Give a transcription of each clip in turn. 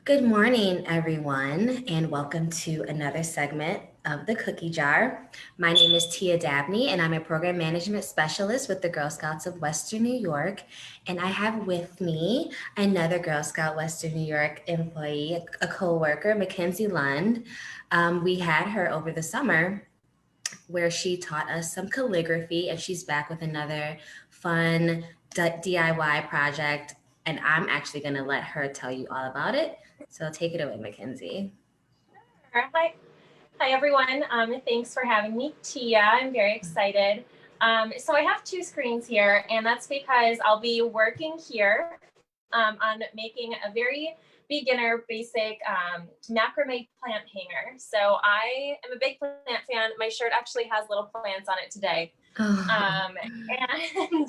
Good morning, everyone, and welcome to another segment of the Cookie Jar. My name is Tia Dabney, and I'm a program management specialist with the Girl Scouts of Western New York. And I have with me another Girl Scout Western New York employee, a co-worker, MeKenzie Lund. We had her over the summer where she taught us some calligraphy, and she's back with another fun DIY project. And I'm actually going to let her tell you all about it. So take it away, MeKenzie. Hi everyone. Thanks for having me, Tia. I'm very excited. So I have two screens here, and that's because I'll be working here on making a very beginner, basic macrame plant hanger. So I am a big plant fan. My shirt actually has little plants on it today. And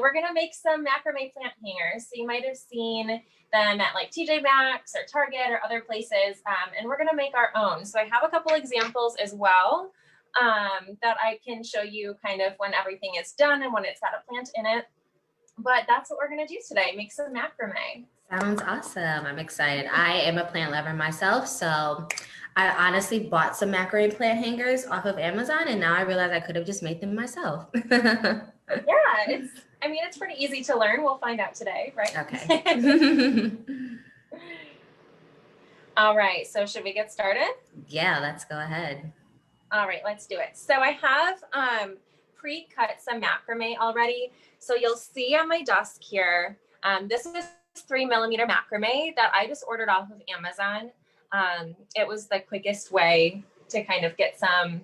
we're gonna make some macrame plant hangers. So you might have seen them at like TJ Maxx or Target or other places, and we're gonna make our own. So I have a couple examples as well that I can show you kind of when everything is done and when it's got a plant in it. But that's what we're gonna do today, make some macrame. Sounds awesome. I'm excited. I am a plant lover myself, so I honestly bought some macrame plant hangers off of Amazon, and now I realize I could have just made them myself. Yeah, it's pretty easy to learn. We'll find out today, right? Okay. All right, so should we get started? Yeah, let's go ahead. All right, let's do it. So I have pre-cut some macrame already. So you'll see on my desk here, this is 3mm macrame that I just ordered off of Amazon. It was the quickest way to kind of get some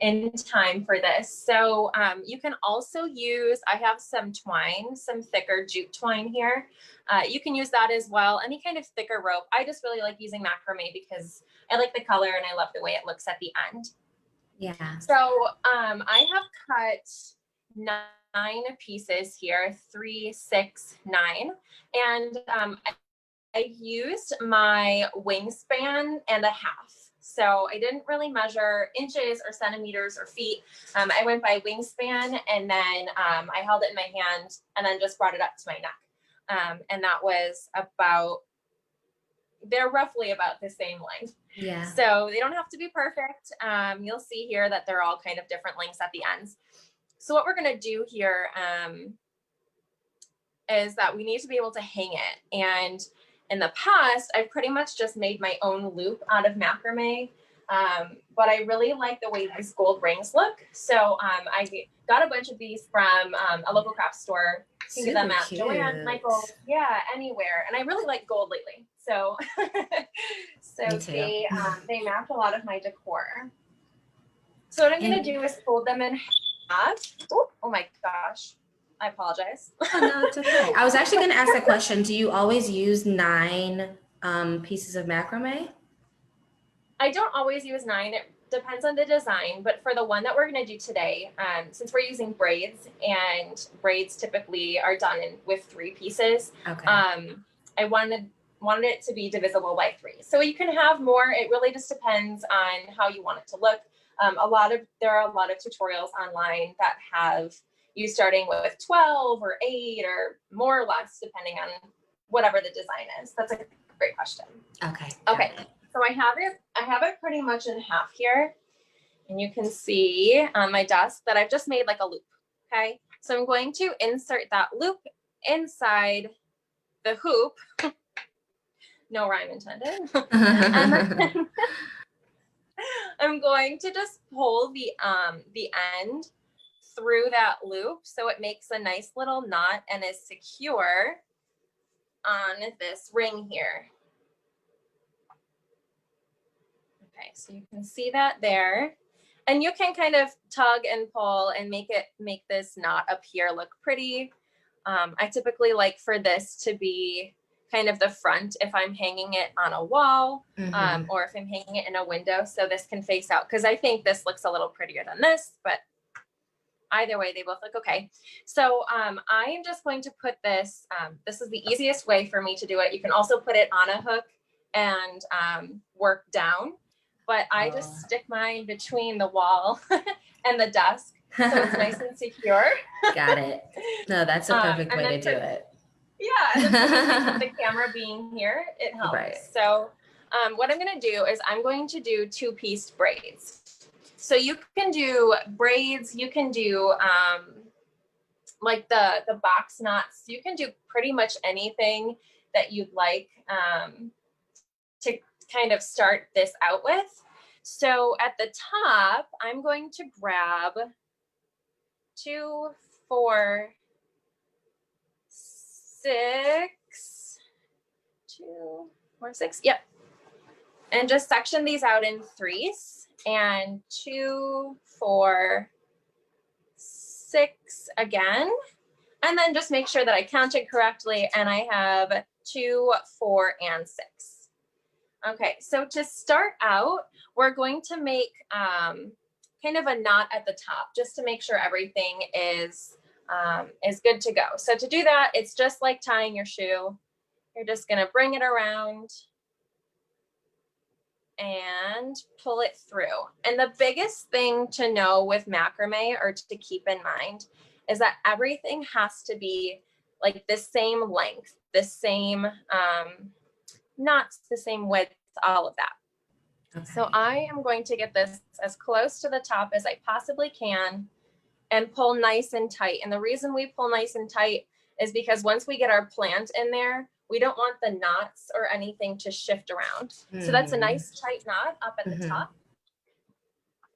in time for this. So you can also use, I have some twine, some thicker jute twine here. You can use that as well, any kind of thicker rope. I just really like using macrame because I like the color and I love the way it looks at the end. Yeah. So I have cut 9 pieces here, 3, 6, 9. And I used my wingspan and a half. So I didn't really measure inches or centimeters or feet. I went by wingspan, and then I held it in my hand and then just brought it up to my neck. And that was about, they're roughly about the same length. Yeah. So they don't have to be perfect. You'll see here that they're all kind of different lengths at the ends. So what we're going to do here is that we need to be able to hang it. And in the past, I've pretty much just made my own loop out of macrame, but I really like the way these gold rings look. So I got a bunch of these from a local craft store. You can get them at Joanne, Michael, yeah, anywhere. And I really like gold lately. So, they match a lot of my decor. So what I'm going to do is fold them in half. Oh my gosh. I apologize. Oh, no, it's okay. I was actually going to ask a question. Do you always use 9 pieces of macrame? I don't always use 9. It depends on the design. But for the one that we're going to do today, since we're using braids, and braids typically are done with 3 pieces, okay. I wanted it to be divisible by 3. So you can have more. It really just depends on how you want it to look. There are a lot of tutorials online that have you starting with 12 or 8 or more or less, depending on whatever the design is. That's a great question. Okay. Okay. So I have it pretty much in half here. And you can see on my desk that I've just made like a loop. Okay. So I'm going to insert that loop inside the hoop. No rhyme intended. And then I'm going to just pull the end through that loop so it makes a nice little knot and is secure on this ring here. Okay, so you can see that there. And you can kind of tug and pull and make this knot up here look pretty. I typically like for this to be kind of the front if I'm hanging it on a wall, or if I'm hanging it in a window, so this can face out, because I think this looks a little prettier than this, but either way, they both look okay. So I am just going to put this, this is the easiest way for me to do it. You can also put it on a hook and work down, but I just stick mine between the wall and the desk, so it's nice and secure. Got it. No, that's a perfect way to do it. Yeah, and especially with the camera being here, it helps. Right. So what I'm going to do is I'm going to do two-piece braids. So you can do braids, you can do like the box knots, you can do pretty much anything that you'd like to kind of start this out with. So at the top, I'm going to grab 2, 4, 6, 2, 4, 6. Yep. And just section these out in threes. And 2, 4, 6 again. And then just make sure that I counted correctly and I have 2, 4, and 6. Okay, so to start out, we're going to make kind of a knot at the top just to make sure everything is good to go. So to do that, it's just like tying your shoe. You're just gonna bring it around and pull it through. And the biggest thing to know with macrame or to keep in mind is that everything has to be like the same length, the same knots, the same width, all of that. Okay. So I am going to get this as close to the top as I possibly can and pull nice and tight. And the reason we pull nice and tight is because once we get our plant in there, we don't want the knots or anything to shift around. So that's a nice tight knot up at the top.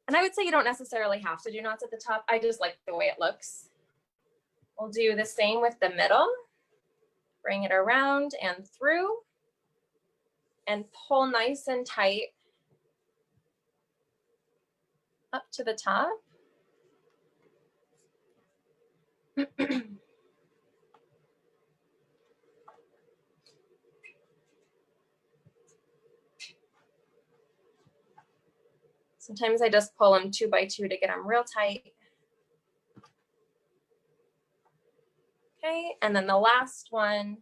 And I would say you don't necessarily have to do knots at the top. I just like the way it looks. We'll do the same with the middle. Bring it around and through and pull nice and tight up to the top. Sometimes I just pull them 2 by 2 to get them real tight. Okay, and then the last one,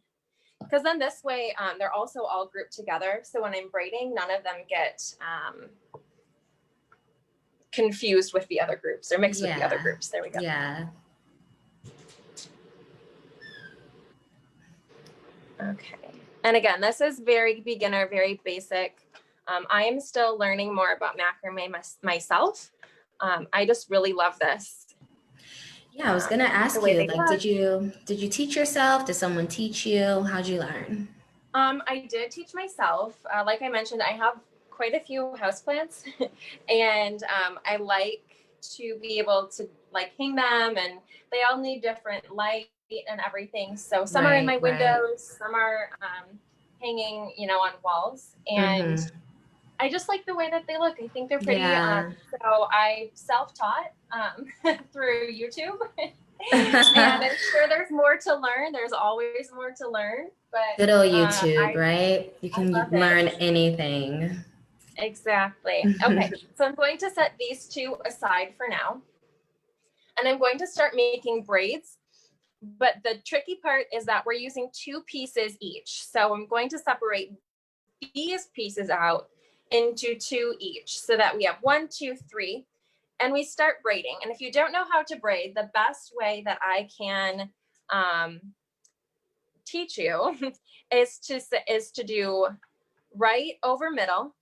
because then this way they're also all grouped together. So when I'm braiding, none of them get confused with the other groups or mixed with the other groups. There we go. Yeah. Okay. And again, this is very beginner, very basic. I am still learning more about macrame myself. I just really love this. Yeah, I was gonna ask you, like, did you teach yourself? Did someone teach you? How'd you learn? I did teach myself. Like I mentioned, I have quite a few houseplants and I like to be able to like hang them, and they all need different light and everything. So some are in my windows, some are hanging, you know, on walls. And I just like the way that they look. I think they're pretty. So I self-taught through YouTube. And I'm sure there's more to learn. There's always more to learn. But good old YouTube, right? You can learn anything. Exactly. Okay, so I'm going to set these two aside for now. And I'm going to start making braids. But the tricky part is that we're using 2 pieces each. So I'm going to separate these pieces out into 2 each so that we have 1, 2, 3. And we start braiding. And if you don't know how to braid, the best way that I can teach you is to do right over middle,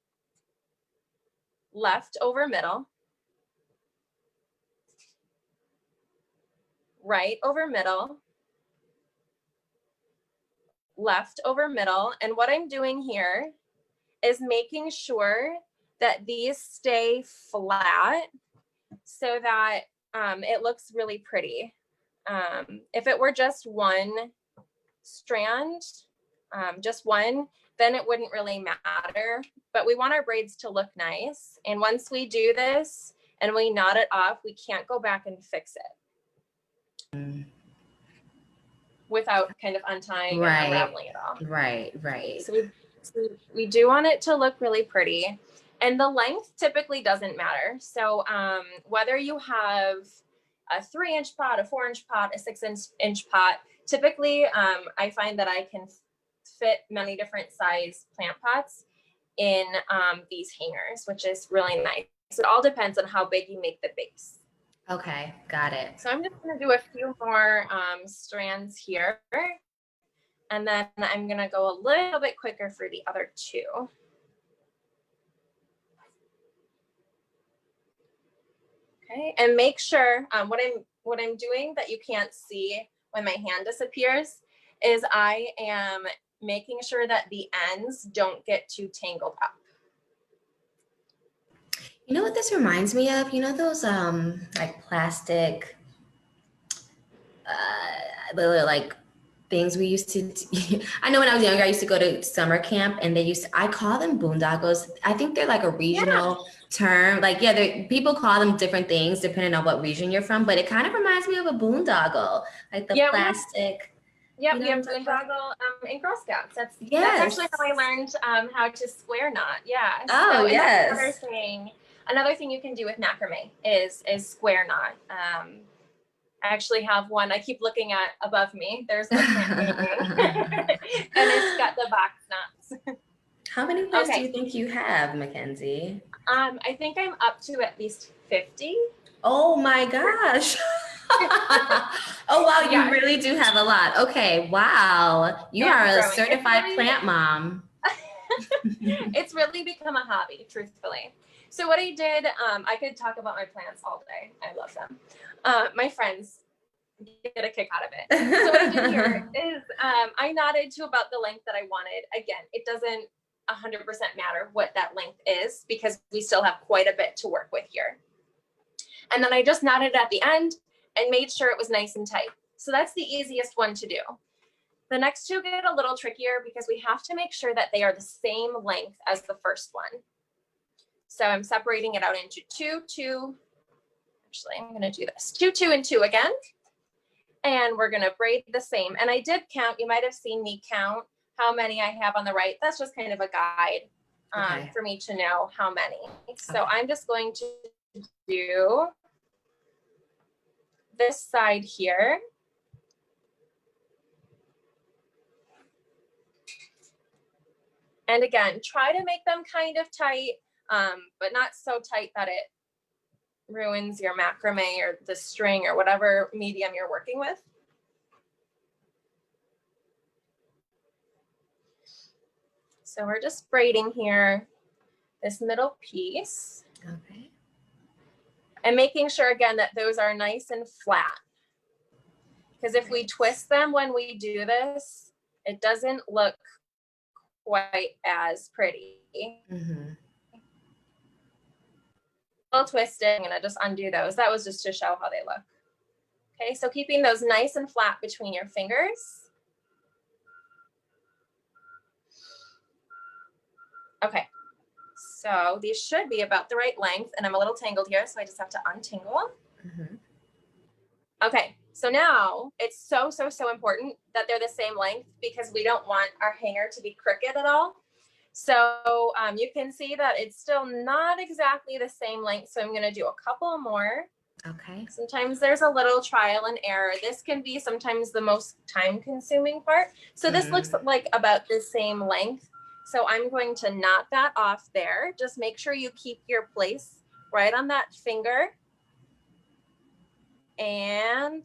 left over middle, right over middle, left over middle. And what I'm doing here is making sure that these stay flat so that it looks really pretty. If it were just one strand, just one, then it wouldn't really matter. But we want our braids to look nice. And once we do this and we knot it off, we can't go back and fix it without kind of untying and unraveling it all. Right. So we do want it to look really pretty. And the length typically doesn't matter. So whether you have a 3-inch pot, a 4-inch pot, a 6-inch pot, typically I find that I can fit many different size plant pots in these hangers, which is really nice. So it all depends on how big you make the base. Okay, got it. So I'm just going to do a few more strands here. And then I'm gonna go a little bit quicker for the other two. Okay, and make sure what I'm doing that you can't see when my hand disappears is I am making sure that the ends don't get too tangled up. You know what this reminds me of? You know those like plastic little like things we used to I know when I was younger I used to go to summer camp and I call them boondoggles. I think they're like a regional term. Like yeah, people call them different things depending on what region you're from, but it kind of reminds me of a boondoggle, like the plastic. We have boondoggle in Girl Scouts. That's actually how I learned how to square knot. Yeah. Oh, so yes. Another thing you can do with macrame is square knot. I actually have one. I keep looking at above me. There's the plant and it's got the box knots. How many plants do you think you have, MeKenzie? I think I'm up to at least 50. Oh my gosh. Oh wow, you really do have a lot. Okay, wow. You are a certified plant mom. It's really become a hobby, truthfully. So what I did, I could talk about my plants all day. I love them. My friends get a kick out of it. So what I did here is I knotted to about the length that I wanted. Again, it doesn't 100% matter what that length is because we still have quite a bit to work with here. And then I just knotted at the end and made sure it was nice and tight. So that's the easiest one to do. The next two get a little trickier because we have to make sure that they are the same length as the first one. So I'm separating it out into two. Actually, I'm going to do this 2, 2, and 2 again. And we're going to braid the same. And I did count. You might have seen me count how many I have on the right. That's just kind of a guide for me to know how many. So I'm just going to do this side here. And again, try to make them kind of tight, but not so tight that it ruins your macrame or the string or whatever medium you're working with. So we're just braiding here, this middle piece. Okay. And making sure again that those are nice and flat. Because if we twist them when we do this, it doesn't look quite as pretty. Mm-hmm. I'll twist it. I'm going to just undo those. That was just to show how they look. Okay, so keeping those nice and flat between your fingers. Okay, so these should be about the right length, and I'm a little tangled here, so I just have to untangle. Mm-hmm. Okay, so now it's so important that they're the same length because we don't want our hanger to be crooked at all. So you can see that it's still not exactly the same length. So I'm going to do a couple more. Okay. Sometimes there's a little trial and error. This can be sometimes the most time consuming part. So this looks like about the same length. So I'm going to knot that off there. Just make sure you keep your place right on that finger. And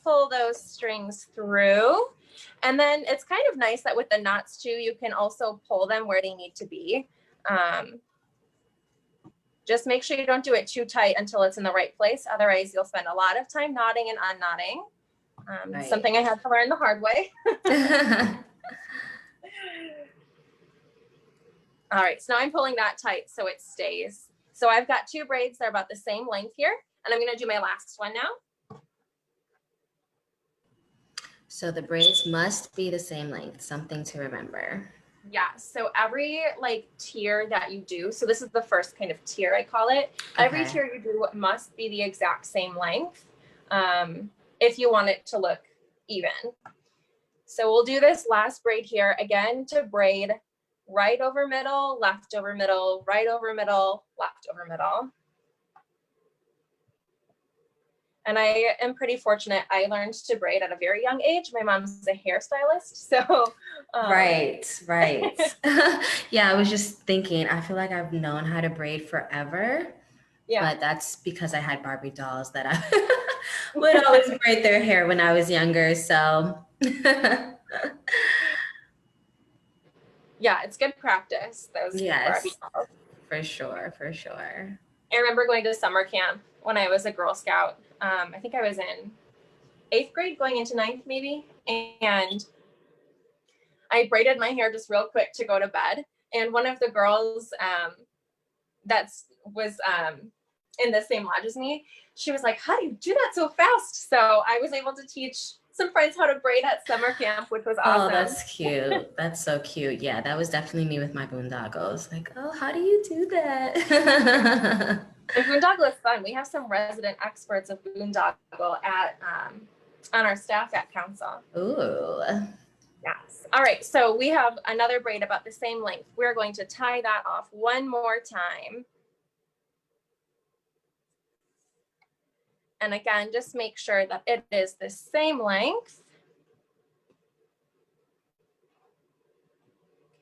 pull those strings through. And then it's kind of nice that with the knots too, you can also pull them where they need to be. Just make sure you don't do it too tight until it's in the right place. Otherwise, you'll spend a lot of time knotting and unknotting. Something I had to learn the hard way. All right, so now I'm pulling that tight so it stays. So I've got 2 braids. They're about the same length here. And I'm going to do my last one now. So the braids must be the same length, something to remember. Yeah, so every like tier that you do, so this is the first kind of tier I call it. Okay. Every tier you do must be the exact same length if you want it to look even. So we'll do this last braid here again to braid right over middle, left over middle, right over middle, left over middle. And I am pretty fortunate. I learned to braid at a very young age. My mom's a hairstylist, so. Right. Yeah, I was just thinking, I feel like I've known how to braid forever. Yeah. But that's because I had Barbie dolls that I would always braid their hair when I was younger, so. Yeah, it's good practice. Those Yes, workshops. for sure, for sure. I remember going to summer camp when I was a Girl Scout. I think I was in 8th grade going into 9th maybe. And I braided my hair just real quick to go to bed. And one of the girls that was in the same lodge as me, she was like, how do you do that so fast? So I was able to teach some friends how to braid at summer camp, which was awesome. Oh, that's cute. That's so cute. Yeah, that was definitely me with my boondoggles. Like, oh, how do you do that? And boondoggle is fun. We have some resident experts of boondoggle at on our staff at council. Ooh. Yes. All right. So we have another braid about the same length. We're going to tie that off one more time. And again, just make sure that it is the same length.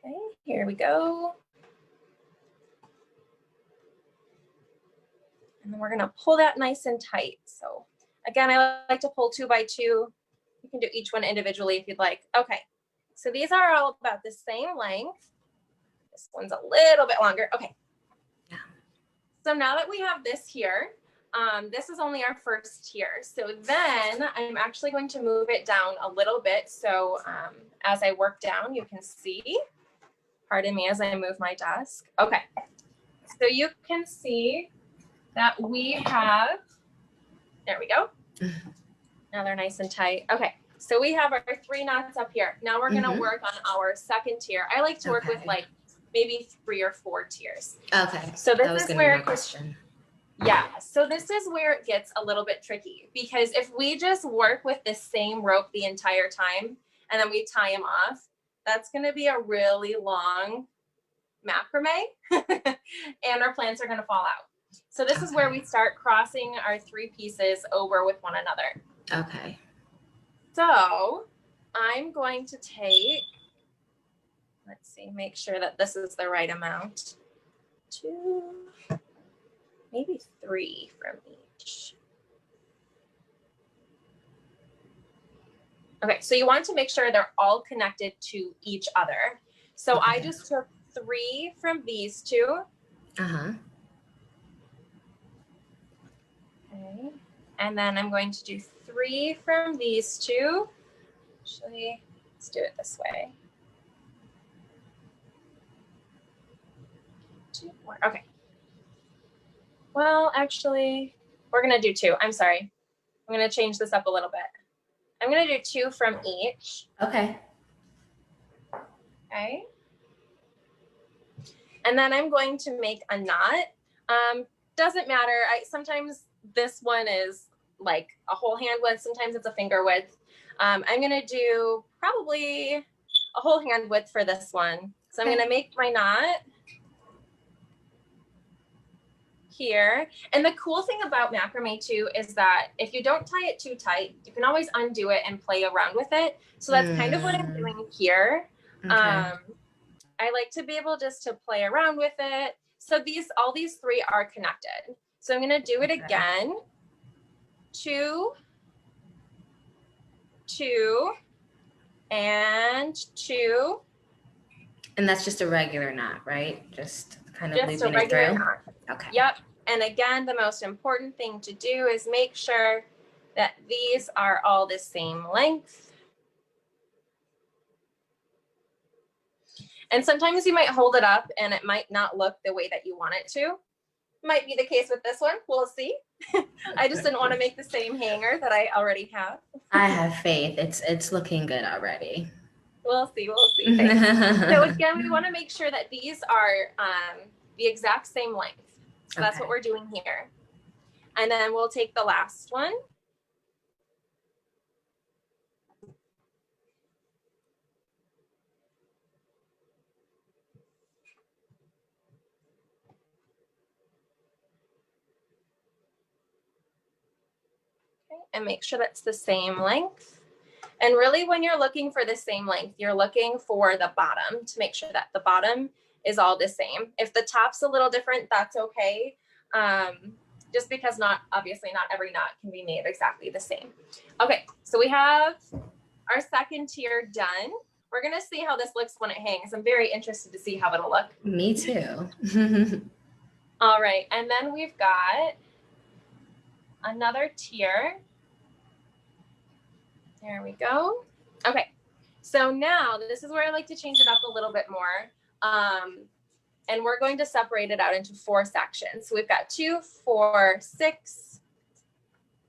Okay, here we go. And then we're gonna pull that nice and tight. So again, I like to pull 2 by 2. You can do each one individually if you'd like. Okay, so these are all about the same length. This one's a little bit longer. Okay. Yeah. So now that we have this here, this is only our first tier. So then I'm actually going to move it down a little bit. So as I work down, you can see, pardon me as I move my desk. Okay, so you can see that we have, there we go. Now they're nice and tight. Okay, so we have our 3 knots up here. Now we're gonna work on our second tier. I like to work with like maybe 3 or 4 tiers. Okay, so this is where my question. Yeah, so this is where it gets a little bit tricky, because if we just work with the same rope the entire time and then we tie them off, that's going to be a really long macrame and our plants are going to fall out. So this is where we start crossing our 3 pieces over with one another. Okay. So I'm going to take, let's see, make sure that this is the right amount. 2, maybe 3 from each. Okay, so you want to make sure they're all connected to each other. So I just took 3 from these 2. Uh-huh. Okay, and then I'm going to do 3 from these 2. Actually, let's do it this way. 2 more, okay. Well, actually, we're gonna do 2. I'm sorry. I'm gonna change this up a little bit. I'm gonna do 2 from each. Okay. Okay. And then I'm going to make a knot. Doesn't matter. Sometimes this one is like a whole hand width. Sometimes it's a finger width. I'm gonna do probably a whole hand width for this one. So I'm gonna make my knot here. And the cool thing about macrame too is that if you don't tie it too tight, you can always undo it and play around with it. So that's kind of what I'm doing here. Okay. I like to be able just to play around with it. So all these 3 are connected. So I'm going to do it again. 2, 2, and 2. And that's just a regular knot, right? Just kind of just a looping it regular through. knot. Okay. Yep. And again, the most important thing to do is make sure that these are all the same length. And sometimes you might hold it up and it might not look the way that you want it to. Might be the case with this one. We'll see. I just didn't want to make the same hanger that I already have. I have faith. It's looking good already. We'll see. We'll see. So again, we want to make sure that these are the exact same length. So that's what we're doing here. And then we'll take the last one. And make sure that's the same length. And really when you're looking for the same length, you're looking for the bottom to make sure that the bottom is all the same. If the top's a little different, that's okay. Just because obviously not every knot can be made exactly the same. Okay, so we have our second tier done. we're gonna see how this looks when it hangs. I'm very interested to see how it'll look. Me too. All right, and then we've got another tier. There we go. Okay, so now this is where I like to change it up a little bit more. And we're going to separate it out into 4 sections. So we've got 2, 4, 6,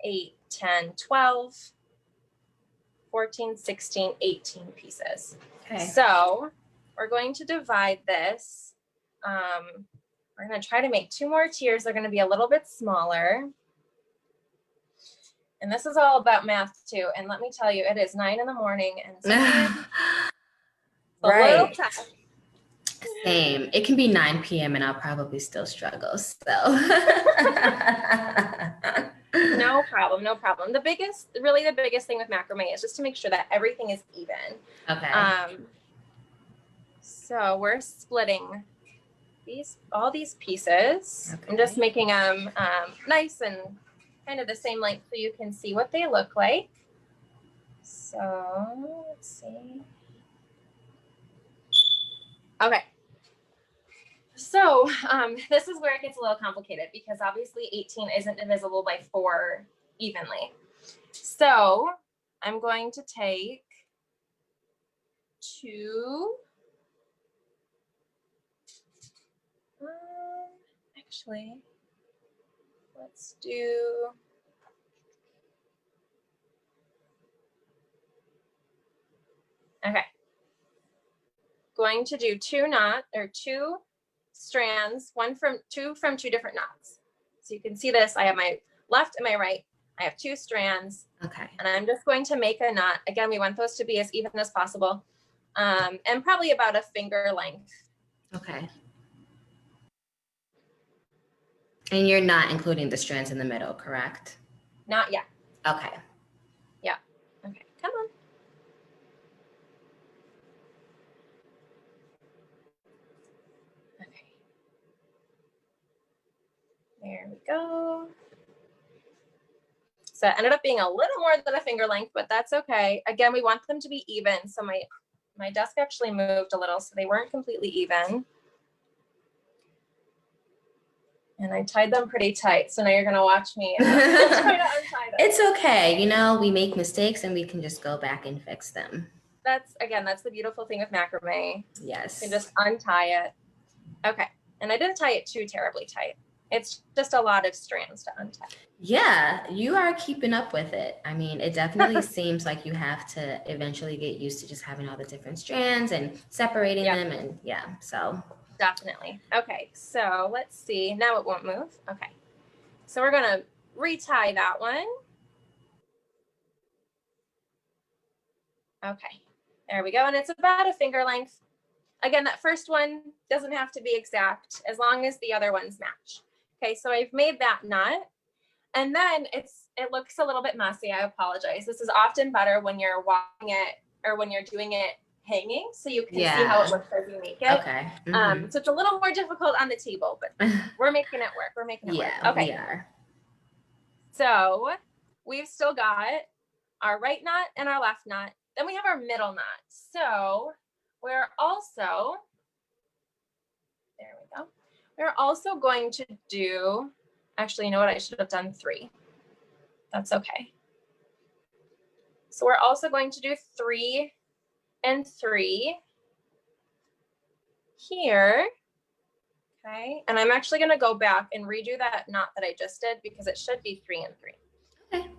8, 10, 12, 14, 16, 18 pieces. Okay. So we're going to divide this. We're going to try to make 2 more tiers. They're going to be a little bit smaller. And this is all about math too. And let me tell you, it is 9 in the morning and sometimes a little tough. Same. It can be 9 p.m. and I'll probably still struggle. So no problem, no problem. The biggest thing with macrame is just to make sure that everything is even. Okay. So we're splitting all these pieces. Okay. I'm just making them nice and kind of the same length so you can see what they look like. So let's see. Okay. So this is where it gets a little complicated because obviously 18 isn't divisible by 4 evenly. So I'm going to take 2. Actually, let's do. Okay. Going to do 2 strands, 2 from 2 different knots. So you can see this. I have my left and my right. I have 2 strands. Okay. And I'm just going to make a knot. Again, we want those to be as even as possible. And probably about a finger length. Okay. And you're not including the strands in the middle, correct? Not yet. Okay. Yeah. Okay, come on. Okay. There we go. So it ended up being a little more than a finger length, but that's okay. Again, we want them to be even. So my desk actually moved a little, so they weren't completely even. And I tied them pretty tight. So now you're gonna watch me try to untie them. It's okay. You know, we make mistakes and we can just go back and fix them. That's the beautiful thing with macrame. Yes. You can just untie it. Okay. And I didn't tie it too terribly tight. It's just a lot of strands to untie. Yeah, you are keeping up with it. I mean, it definitely seems like you have to eventually get used to just having all the different strands and separating them. And yeah, so. Definitely. Okay, so let's see. Now it won't move. Okay. So we're going to retie that one. Okay, there we go. And it's about a finger length. Again, that first one doesn't have to be exact as long as the other ones match. Okay, so I've made that knot. And then it looks a little bit messy. I apologize. This is often better when you're walking it or when you're doing it hanging, so you can see how it looks as you make it. Okay. So it's a little more difficult on the table, but we're making it work. We're making it work. Okay. We are. So we've still got our right knot and our left knot. Then we have our middle knot. So we're also, there we go. We're also going to do, actually, you know what? I should have done 3. That's okay. So we're also going to do 3 and 3 here. Okay. And I'm actually going to go back and redo that knot that I just did because it should be 3 and 3. Okay.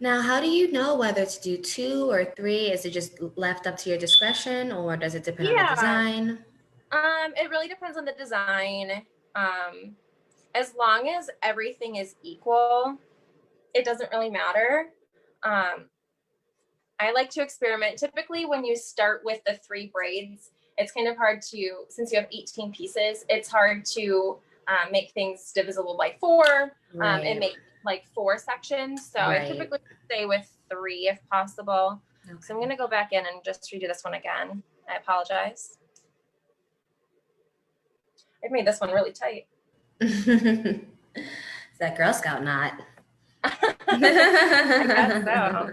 Now, how do you know whether to do 2 or 3? Is it just left up to your discretion or does it depend on the design? It really depends on the design. As long as everything is equal, it doesn't really matter. I like to experiment. Typically, when you start with the 3 braids, it's kind of hard to, since you have 18 pieces, it's hard to make things divisible by 4 and make like 4 sections. So I typically stay with 3 if possible. Okay. So I'm going to go back in and just redo this one again. I apologize. I've made this one really tight. It's that Girl Scout knot. I guess so.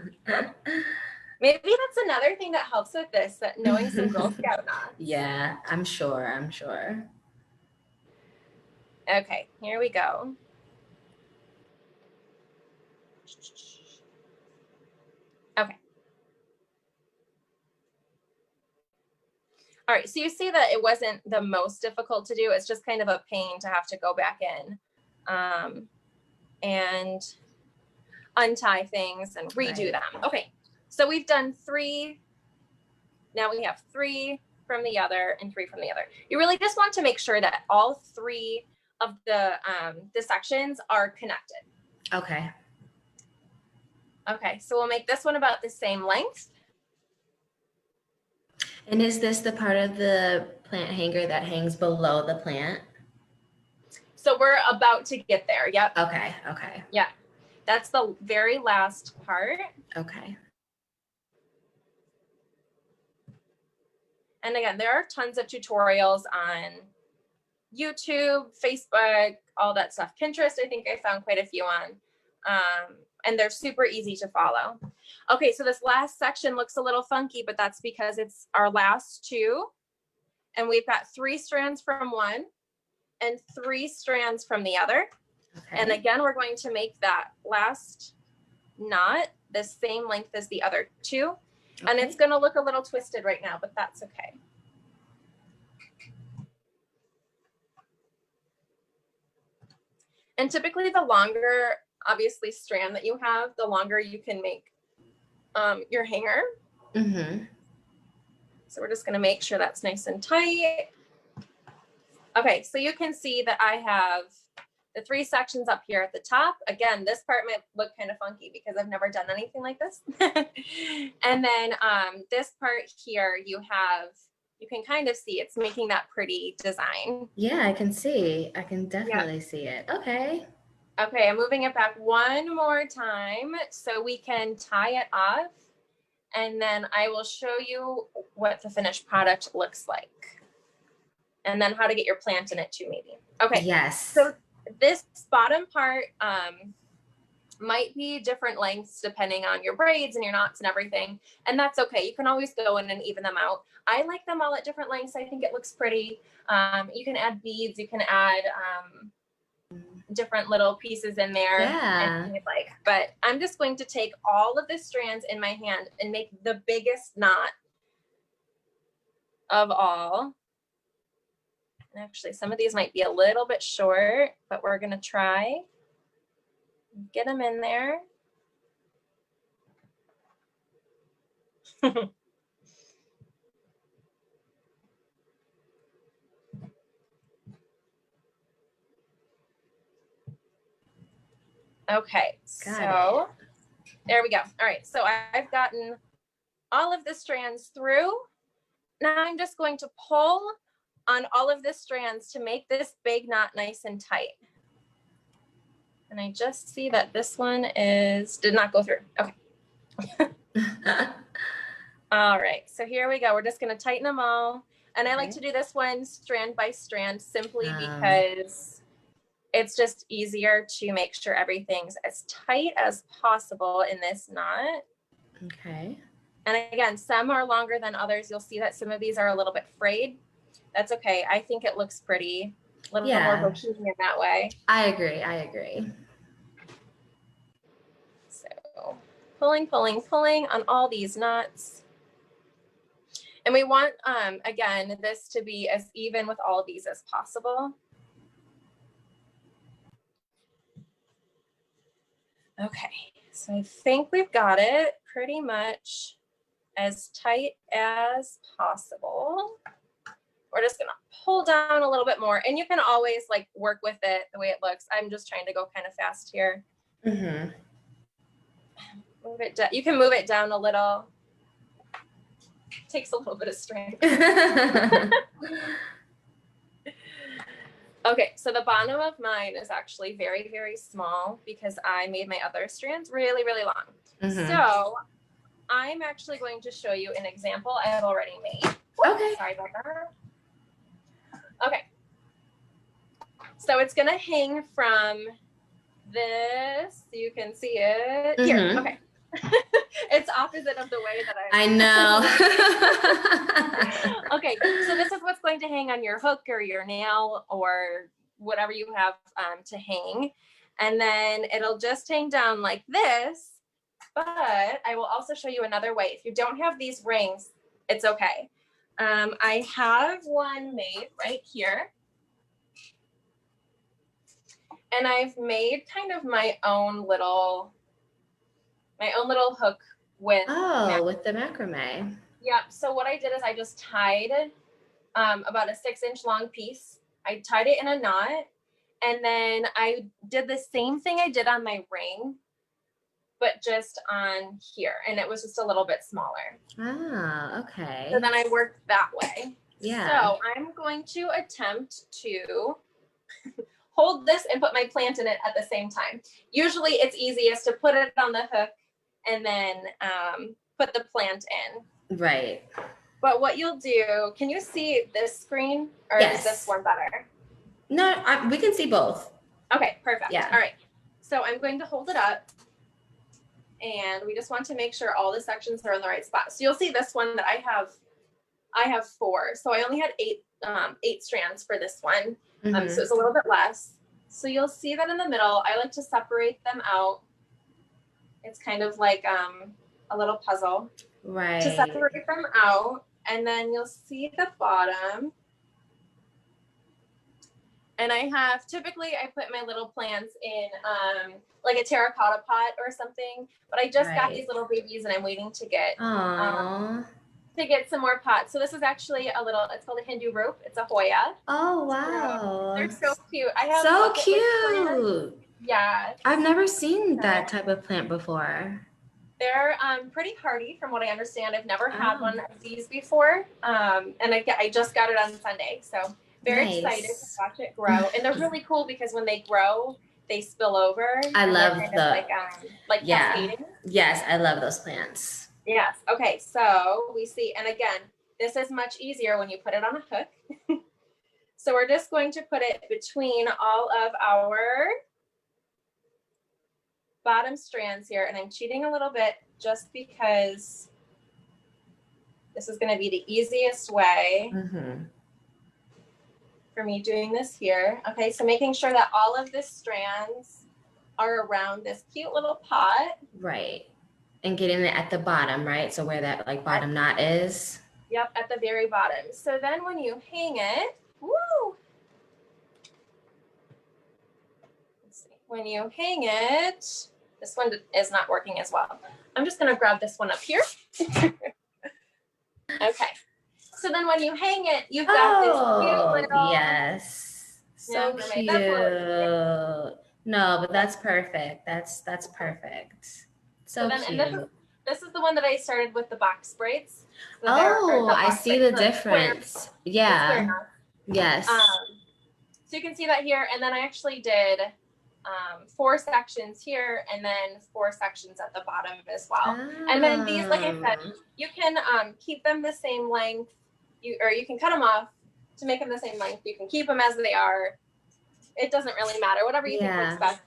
Maybe that's another thing that helps with this, that knowing some Girl Scout knots. Yeah, I'm sure. Okay, here we go. Okay. All right, so you see that it wasn't the most difficult to do. It's just kind of a pain to have to go back in and untie things and redo them. Okay, so we've done 3. Now we have 3 from the other and 3 from the other. You really just want to make sure that all 3 of the sections are connected. Okay. Okay, so we'll make this one about the same length. And is this the part of the plant hanger that hangs below the plant? So we're about to get there. Yep. Okay. Yeah, that's the very last part. Okay. And again, there are tons of tutorials on YouTube, Facebook, all that stuff. Pinterest, I think I found quite a few on. And they're super easy to follow. Okay, so this last section looks a little funky, but that's because it's our last 2. And we've got 3 strands from one and 3 strands from the other. Okay. And again, we're going to make that last knot the same length as the other 2. Okay. And it's going to look a little twisted right now, but that's okay. And typically the longer, obviously, strand that you have, the longer you can make your hanger. Mm-hmm. So we're just going to make sure that's nice and tight. Okay, so you can see that I have the 3 sections up here at the top. Again, this part might look kind of funky because I've never done anything like this. And then this part here, you can kind of see it's making that pretty design. Yeah, I can see. I can definitely see it. Okay. Okay, I'm moving it back one more time so we can tie it off. And then I will show you what the finished product looks like. And then how to get your plant in it too, maybe. Okay. Yes. So this bottom part might be different lengths depending on your braids and your knots and everything. And that's okay. You can always go in and even them out. I like them all at different lengths. I think it looks pretty. You can add beads. You can add different little pieces in there. Yeah. But I'm just going to take all of the strands in my hand and make the biggest knot of all. And actually, some of these might be a little bit short, but we're going to try. Get them in there. Okay, so there we go. All right, so I've gotten all of the strands through. Now I'm just going to pull on all of the strands to make this big knot nice and tight. And I just see that this one did not go through. Okay. All right, so here we go. We're just going to tighten them all. And I like to do this one strand by strand simply because it's just easier to make sure everything's as tight as possible in this knot. Okay. And again, some are longer than others. You'll see that some of these are a little bit frayed. That's okay. I think it looks pretty. A little bit more bohemian in that way. I agree. So pulling on all these knots. And we want, again, this to be as even with all of these as possible. Okay, so I think we've got it pretty much as tight as possible. We're just gonna pull down a little bit more, and you can always work with it the way it looks. I'm just trying to go kind of fast here. Mm-hmm. Move it down. You can move it down a little. Takes a little bit of strength. Okay, so the bottom of mine is actually very, very small because I made my other strands really, really long. Mm-hmm. So I'm actually going to show you an example I have already made. Okay. Sorry about that. Okay. So it's going to hang from this, you can see it here. Mm-hmm. Okay. It's opposite of the way that I know. Okay, so this is what's going to hang on your hook or your nail or whatever you have to hang. And then it'll just hang down like this. But I will also show you another way. If you don't have these rings, it's okay. I have one made right here. And I've made kind of my own little hook with with the macrame. Yep. So what I did is I just tied about a 6-inch long piece. I tied it in a knot, and then I did the same thing I did on my ring, but just on here, and it was just a little bit smaller. Ah, okay. So then I worked that way. Yeah. So I'm going to attempt to hold this and put my plant in it at the same time. Usually it's easiest to put it on the hook and then put the plant in. Right. But what you'll do, can you see this screen or Yes. is this one better? No, we can see both. Okay, perfect. Yeah. All right. So I'm going to hold it up and we just want to make sure all the sections are in the right spot. So you'll see this one that I have 4. So I only had 8 strands for this one. Mm-hmm. So it's a little bit less. So you'll see that in the middle, I like to separate them out. It's kind of like a little puzzle. Right. To separate them out. And then you'll see the bottom. And typically I put my little plants in like a terracotta pot or something, but I just got these little babies and I'm waiting to get some more pots. So this is actually it's called a Hindu rope. It's a Hoya. Oh, wow. They're so cute. I have so cute. Yeah. I've never seen that type of plant before. They're pretty hardy from what I understand. I've never had one of these before. And I just got it on Sunday. So very excited to watch it grow. And they're really cool because when they grow, they spill over. I love like cascading. Yes, I love those plants. Yes. Okay. So we see, and again, this is much easier when you put it on a hook. So we're just going to put it between all of our bottom strands here, and I'm cheating a little bit just because this is going to be the easiest way for me doing this here. Okay, so making sure that all of the strands are around this cute little pot. Right. And getting it at the bottom, right? So where that like bottom knot is. Yep, at the very bottom. So then when you hang it, woo! Let's see. When you hang it, this one is not working as well. I'm just going to grab this one up here. Okay. So then when you hang it, you've got this cute little... Yes. So cute. No, but that's perfect. That's perfect. So cute. And this is the one that I started with the box braids. So I see the difference. Yeah. Yes. So you can see that here. And then I actually did 4 sections here and then 4 sections at the bottom as well. And then these, like I said, you can keep them the same length. Or you can cut them off to make them the same length. You can keep them as they are. It doesn't really matter. Whatever you think works best.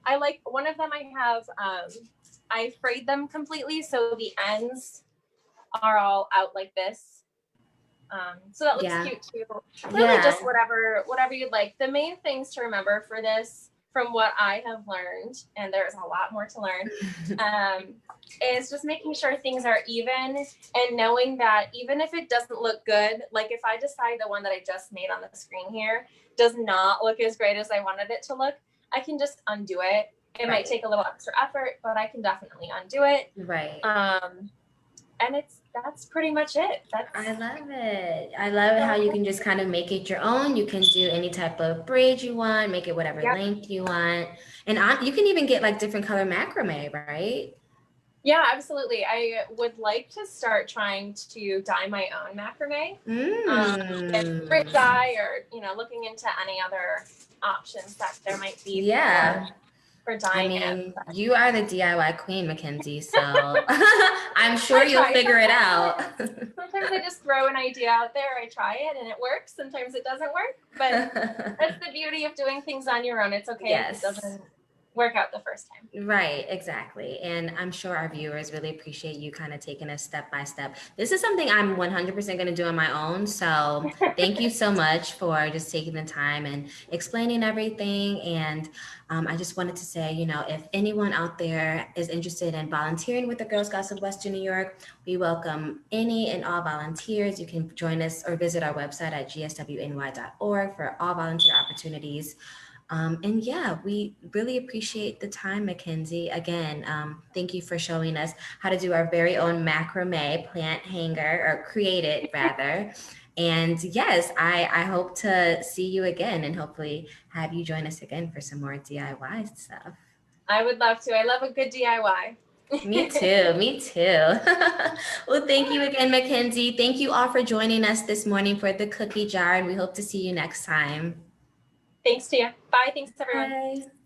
I like one of them. I have I frayed them completely, so the ends are all out like this. So that looks cute too. Really, just whatever you'd like. The main things to remember for this, from what I have learned, and there's a lot more to learn, is just making sure things are even and knowing that even if it doesn't look good, like if I decide the one that I just made on the screen here does not look as great as I wanted it to look, I can just undo it. It might take a little extra effort, but I can definitely undo it. Right. And that's pretty much it. I love it. I love it how you can just kind of make it your own. You can do any type of braid you want, make it whatever length you want. And you can even get like different color macrame, right? Yeah, absolutely. I would like to start trying to dye my own macrame. Brick dye or, looking into any other options that there might be. For dyeing it. You are the DIY queen, MeKenzie, so I'm sure you'll figure it out. Sometimes I just throw an idea out there, I try it, and it works. Sometimes it doesn't work, but that's the beauty of doing things on your own. It's okay if it doesn't work out the first time. Right, exactly. And I'm sure our viewers really appreciate you kind of taking us step by step. This is something I'm 100% going to do on my own. So thank you so much for just taking the time and explaining everything. And I just wanted to say, you know, if anyone out there is interested in volunteering with the Girl Scouts of Western New York, we welcome any and all volunteers. You can join us or visit our website at gswny.org for all volunteer opportunities. And yeah, we really appreciate the time, MeKenzie. Again, thank you for showing us how to do our very own macrame plant hanger, or create it rather. And yes, I hope to see you again and hopefully have you join us again for some more DIY stuff. I would love to. I love a good DIY. Me too. Me too. Well, thank you again, MeKenzie. Thank you all for joining us this morning for the cookie jar, and we hope to see you next time. Thanks, Tia. Bye. Thanks, everyone. Bye.